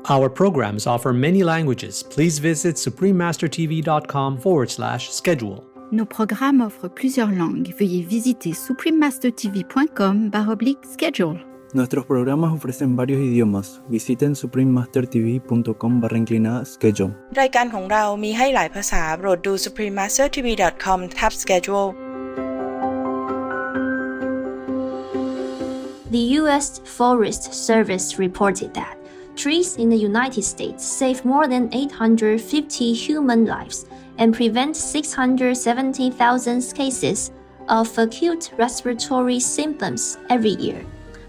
Our programs offer many languages. Please visit suprememastertv.com/schedule. Nos programmes offrent plusieurs langues. Veuillez visiter suprememastertv.com/schedule. Nuestros programas ofrecen varios idiomas. Visiten suprememastertv.com/schedule รายการของเรามีให้หลายภาษาโปรดดู suprememastertv.com/schedule The U.S. Forest Service reported that trees in the United States save more than 850 human lives and prevent 670,000 cases of acute respiratory symptoms every year.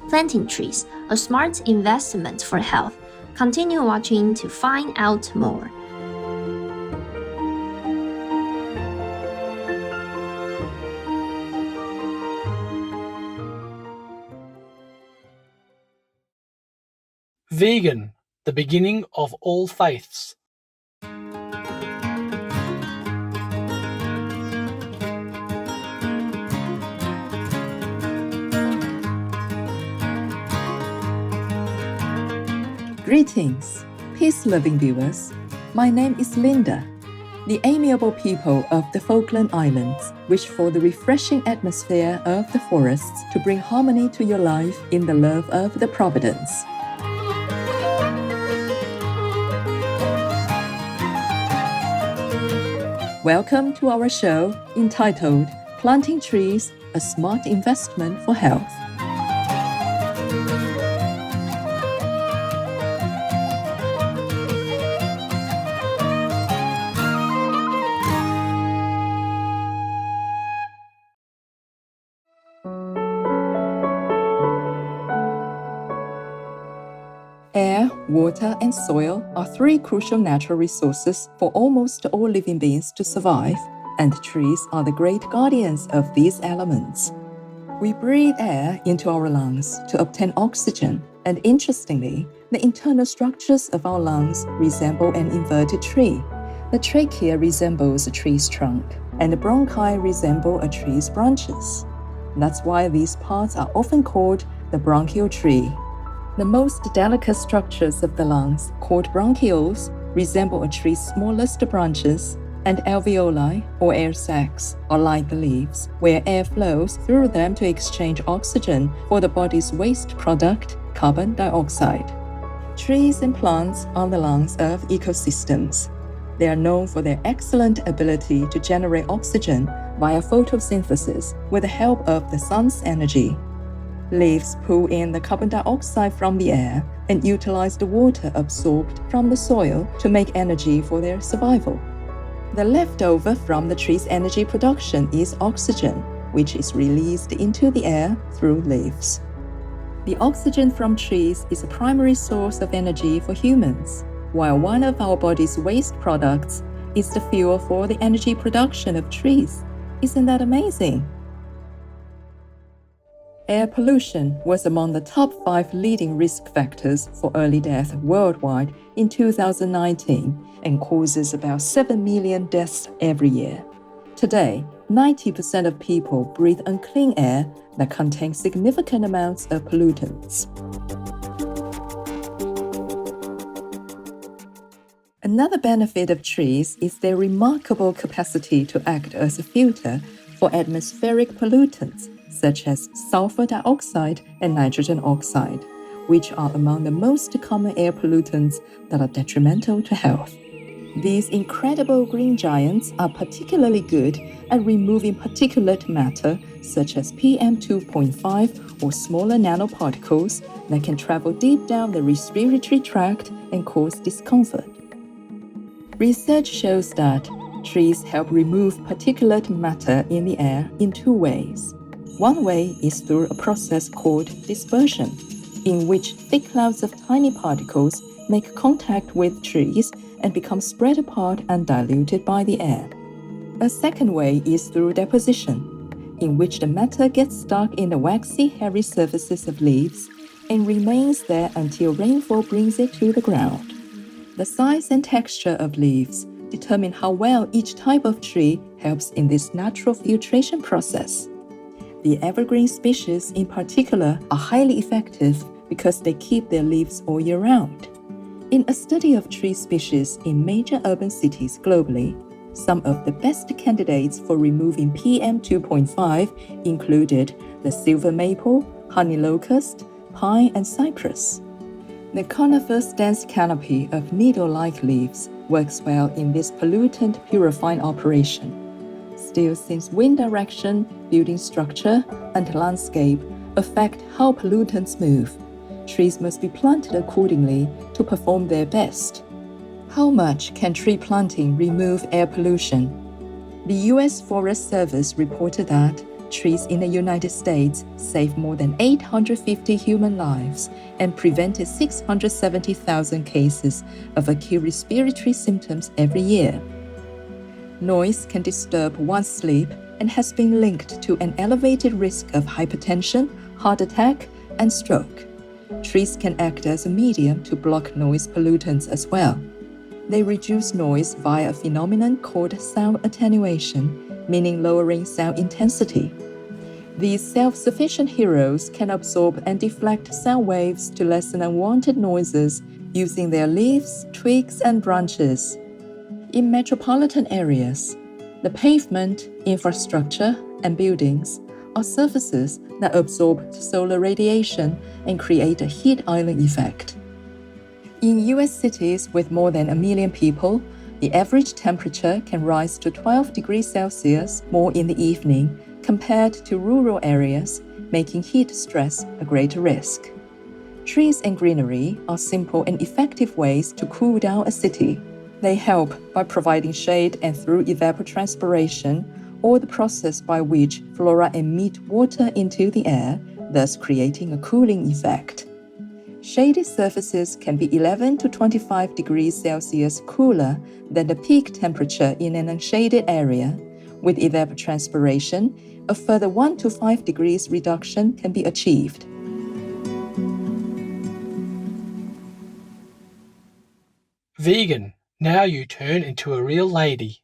Planting trees, a smart investment for health. Continue watching to find out more. Vegan, the beginning of all faiths. Greetings, peace-loving viewers. My name is Linda. The amiable people of the Falkland Islands wish for the refreshing atmosphere of the forests to bring harmony to your life in the love of the Providence. Welcome to our show entitled Planting Trees, a Smart Investment for Health. Air, water, and soil are three crucial natural resources for almost all living beings to survive, and trees are the great guardians of these elements. We breathe air into our lungs to obtain oxygen, and interestingly, the internal structures of our lungs resemble an inverted tree. The trachea resembles a tree's trunk, and the bronchi resemble a tree's branches. That's why these parts are often called the bronchial tree. The most delicate structures of the lungs, called bronchioles, resemble a tree's smallest branches, and alveoli, or air sacs, are like the leaves, where air flows through them to exchange oxygen for the body's waste product, carbon dioxide. Trees and plants are the lungs of ecosystems. They are known for their excellent ability to generate oxygen via photosynthesis with the help of the sun's energy. Leaves pull in the carbon dioxide from the air and utilize the water absorbed from the soil to make energy for their survival. The leftover from the tree's energy production is oxygen, which is released into the air through leaves. The oxygen from trees is a primary source of energy for humans, while one of our body's waste products is the fuel for the energy production of trees. Isn't that amazing? Air pollution was among the top 5 leading risk factors for early death worldwide in 2019 and causes about 7 million deaths every year. Today, 90% of people breathe unclean air that contains significant amounts of pollutants. Another benefit of trees is their remarkable capacity to act as a filter for atmospheric pollutants such as sulfur dioxide and nitrogen oxide, which are among the most common air pollutants that are detrimental to health. These incredible green giants are particularly good at removing particulate matter such as PM2.5 or smaller nanoparticles that can travel deep down the respiratory tract and cause discomfort. Research shows that trees help remove particulate matter in the air in 2 ways. One way is through a process called dispersion, in which thick clouds of tiny particles make contact with trees and become spread apart and diluted by the air. A second way is through deposition, in which the matter gets stuck in the waxy, hairy surfaces of leaves and remains there until rainfall brings it to the ground. The size and texture of leaves determine how well each type of tree helps in this natural filtration process. The evergreen species in particular are highly effective because they keep their leaves all year round. In a study of tree species in major urban cities globally, some of the best candidates for removing PM 2.5 included the silver maple, honey locust, pine, and cypress. The conifer's dense canopy of needle-like leaves works well in this pollutant purifying operation. Still, since wind direction, building structure, and landscape affect how pollutants move, trees must be planted accordingly to perform their best. How much can tree planting remove air pollution? The U.S. Forest Service reported that trees in the United States save more than 850 human lives and prevented 670,000 cases of acute respiratory symptoms every year. Noise can disturb one's sleep and has been linked to an elevated risk of hypertension, heart attack, and stroke. Trees can act as a medium to block noise pollutants as well. They reduce noise via a phenomenon called sound attenuation, meaning lowering sound intensity. These self-sufficient heroes can absorb and deflect sound waves to lessen unwanted noises using their leaves, twigs, and branches. In metropolitan areas, the pavement, infrastructure, and buildings are surfaces that absorb solar radiation and create a heat island effect. In U.S. cities with more than 1 million people, the average temperature can rise to 12 degrees Celsius more in the evening compared to rural areas, making heat stress a greater risk. Trees and greenery are simple and effective ways to cool down a city. They help by providing shade and through evapotranspiration, or the process by which flora emit water into the air, thus creating a cooling effect. Shaded surfaces can be 11 to 25 degrees Celsius cooler than the peak temperature in an unshaded area. With evapotranspiration, a further 1 to 5 degrees reduction can be achieved. Vegan, now you turn into a real lady.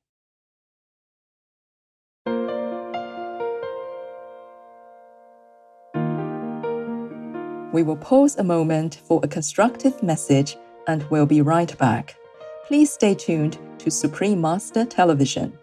We will pause a moment for a constructive message and we'll be right back. Please stay tuned to Supreme Master Television.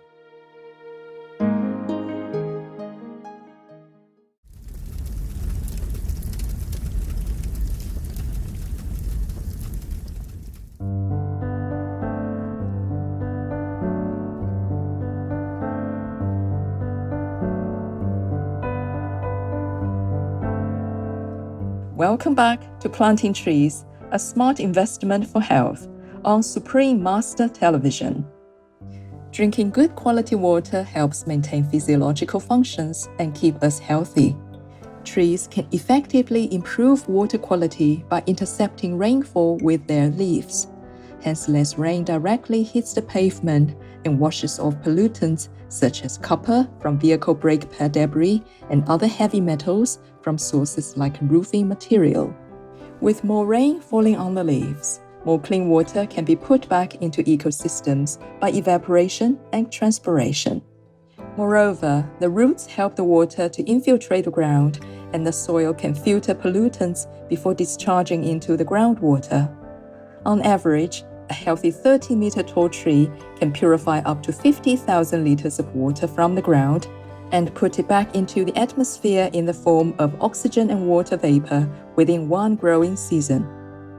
Welcome back to Planting Trees, a smart investment for health, on Supreme Master Television. Drinking good quality water helps maintain physiological functions and keep us healthy. Trees can effectively improve water quality by intercepting rainfall with their leaves. Hence, less rain directly hits the pavement and washes off pollutants such as copper from vehicle brake pad debris and other heavy metals from sources like roofing material. With more rain falling on the leaves, more clean water can be put back into ecosystems by evaporation and transpiration. Moreover, the roots help the water to infiltrate the ground, and the soil can filter pollutants before discharging into the groundwater. On average, a healthy 30-meter tall tree can purify up to 50,000 liters of water from the ground and put it back into the atmosphere in the form of oxygen and water vapor within one growing season.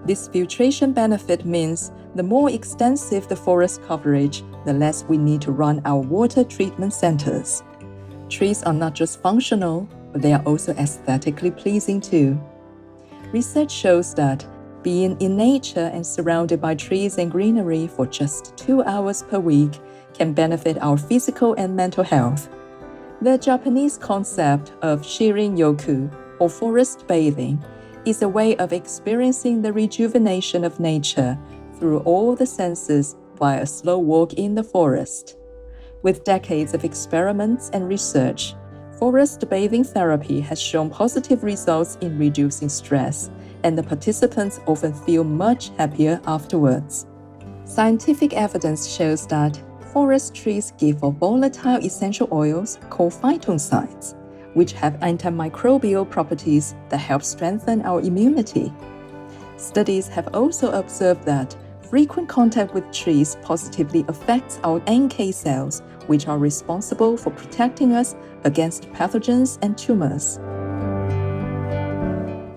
This filtration benefit means the more extensive the forest coverage, the less we need to run our water treatment centers. Trees are not just functional, but they are also aesthetically pleasing too. Research shows that being in nature and surrounded by trees and greenery for just 2 hours per week can benefit our physical and mental health. The Japanese concept of Shirin-yoku, or forest bathing, is a way of experiencing the rejuvenation of nature through all the senses via a slow walk in the forest. With decades of experiments and research, forest bathing therapy has shown positive results in reducing stress, and the participants often feel much happier afterwards. Scientific evidence shows that forest trees give off volatile essential oils called phytoncides, which have antimicrobial properties that help strengthen our immunity. Studies have also observed that frequent contact with trees positively affects our NK cells, which are responsible for protecting us against pathogens and tumors.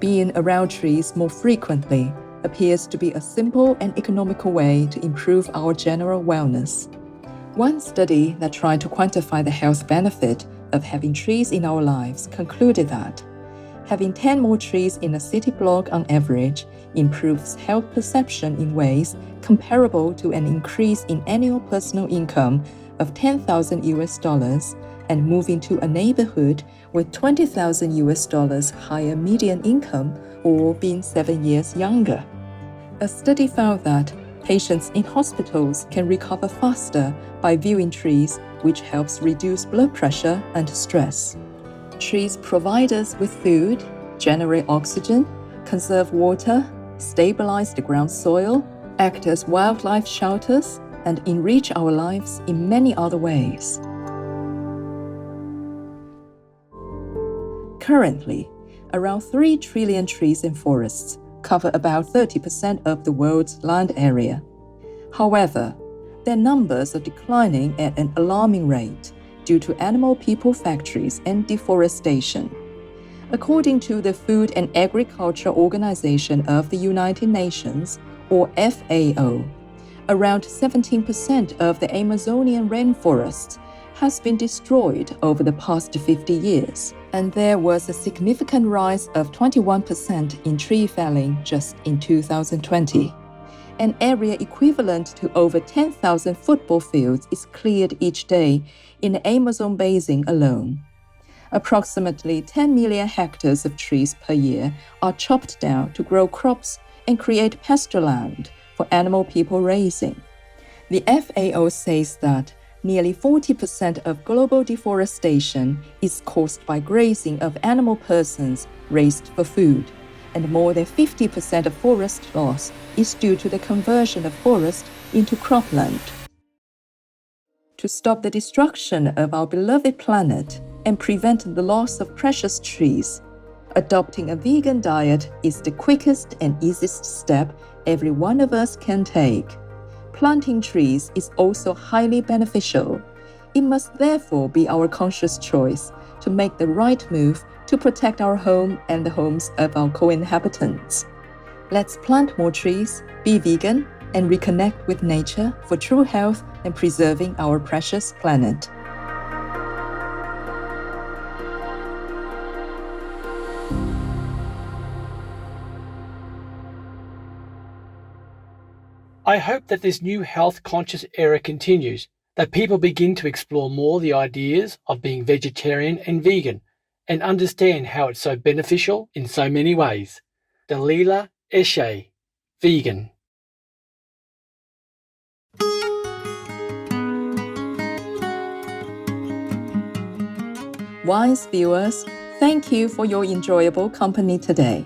Being around trees more frequently appears to be a simple and economical way to improve our general wellness. One study that tried to quantify the health benefit of having trees in our lives concluded that having 10 more trees in a city block on average improves health perception in ways comparable to an increase in annual personal income of $10,000 and moving to a neighborhood with $20,000 higher median income or being 7 years younger. A study found that patients in hospitals can recover faster by viewing trees, which helps reduce blood pressure and stress. Trees provide us with food, generate oxygen, conserve water, stabilize the ground soil, act as wildlife shelters, and enrich our lives in many other ways. Currently, around 3 trillion trees and forests cover about 30% of the world's land area. However, their numbers are declining at an alarming rate due to animal-people factories and deforestation. According to the Food and Agriculture Organization of the United Nations, or FAO, around 17% of the Amazonian rainforest has been destroyed over the past 50 years, and there was a significant rise of 21% in tree felling just in 2020. An area equivalent to over 10,000 football fields is cleared each day in the Amazon basin alone. Approximately 10 million hectares of trees per year are chopped down to grow crops and create pasture land for animal people raising. The FAO says that nearly 40% of global deforestation is caused by grazing of animal persons raised for food, and more than 50% of forest loss is due to the conversion of forest into cropland. To stop the destruction of our beloved planet and prevent the loss of precious trees, adopting a vegan diet is the quickest and easiest step every one of us can take. Planting trees is also highly beneficial. It must therefore be our conscious choice to make the right move to protect our home and the homes of our co-inhabitants. Let's plant more trees, be vegan, and reconnect with nature for true health and preserving our precious planet. I hope that this new health-conscious era continues, that people begin to explore more the ideas of being vegetarian and vegan, and understand how it's so beneficial in so many ways. Dalila Eshe, vegan. Wise viewers, thank you for your enjoyable company today.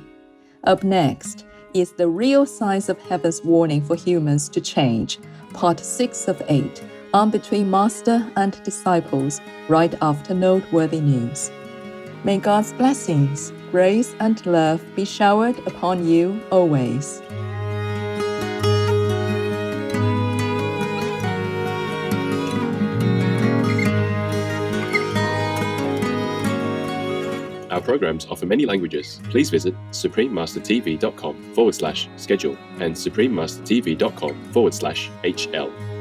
Up next is The Real Signs of Heaven's Warning for Humans to Change, Part 6 of 8, on Between Master and Disciples, right after noteworthy news. May God's blessings, grace, and love be showered upon you always. Our programs offer many languages. Please visit suprememastertv.com/schedule and suprememastertv.com/HL.